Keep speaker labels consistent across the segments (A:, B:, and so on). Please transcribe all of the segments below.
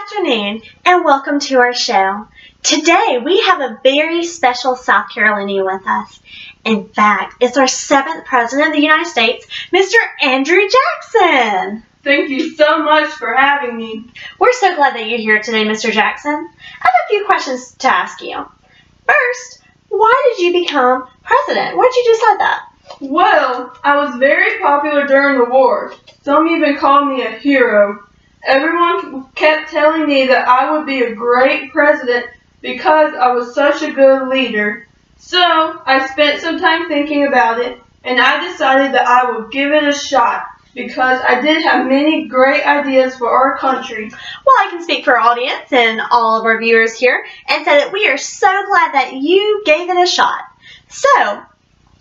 A: afternoon, and welcome to our show. Today we have a very special South Carolinian with us. In fact, it's our 7th President of the United States, Mr. Andrew Jackson.
B: Thank you so much for having me.
A: We're so glad that you're here today, Mr. Jackson. I have a few questions to ask you. First, why did you become president? Why did you decide that?
B: Well, I was very popular during the war. Some even called me a hero. Everyone kept telling me that I would be a great president because I was such a good leader. So I spent some time thinking about it, and I decided that I would give it a shot because I did have many great ideas for our country.
A: Well, I can speak for our audience and all of our viewers here and say that we are so glad that you gave it a shot. So,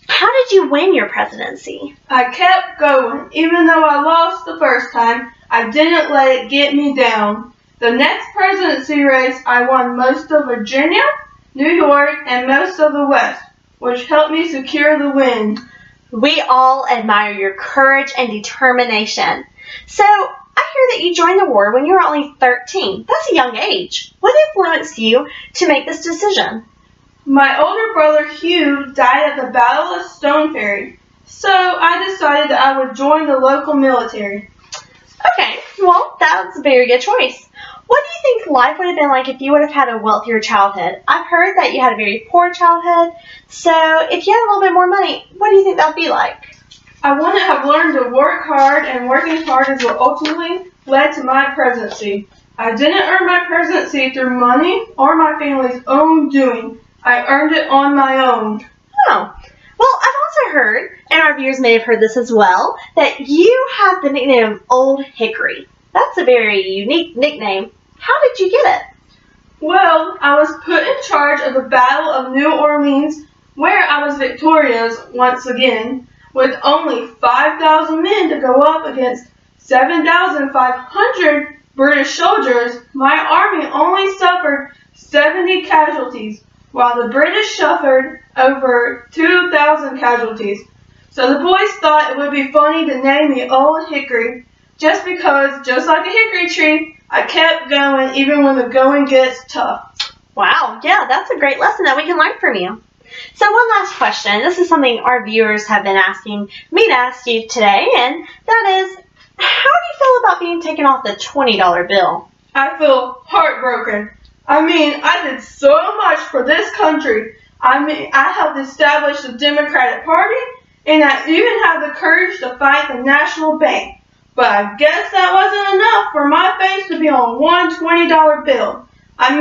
A: how did you win your presidency?
B: I kept going. Even though I lost the first time, I didn't let it get me down. The next presidency race, I won most of Virginia, New York, and most of the West, which helped me secure the win.
A: We all admire your courage and determination. So, I hear that you joined the war when you were only 13. That's a young age. What influenced you to make this decision?
B: My older brother Hugh died at the Battle of Stone Ferry, so I decided that I would join the local military.
A: Okay, well, that's a very good choice. What do you think life would have been like if you would have had a wealthier childhood? I've heard that you had a very poor childhood, so if you had a little bit more money, what do you think that would be like?
B: I wouldn't have learned to work hard, and working hard is what ultimately led to my presidency. I didn't earn my presidency through money or my family's own doing. I earned it on my own.
A: Oh, well, I've also heard, and our viewers may have heard this as well, that you have the nickname Old Hickory. That's a very unique nickname. How did you get it?
B: Well, I was put in charge of the Battle of New Orleans, where I was victorious once again. With only 5,000 men to go up against 7,500 British soldiers, my army only suffered 70 casualties, while the British suffered over 2,000 casualties. So the boys thought it would be funny to name me Old Hickory, just because, just like a hickory tree, I kept going even when the going gets tough.
A: Wow, yeah, that's a great lesson that we can learn from you. So one last question. This is something our viewers have been asking me to ask you today, and that is, how do you feel about being taken off the $20 bill?
B: I feel heartbroken. I did so much for this country. I helped establish the Democratic Party, and I even had the courage to fight the National Bank. But I guess that wasn't enough for my face to be on one $20 bill. I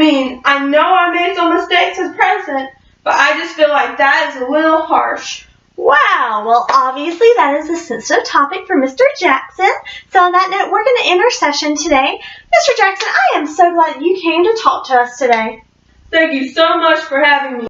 B: know I made some mistakes as president, but I just feel like that is a little harsh.
A: Wow, well, obviously that is a sensitive topic for Mr. Jackson. So on that note, we're going to end our session today. Mr. Jackson, I am so glad you came to talk to us today.
B: Thank you so much for having me.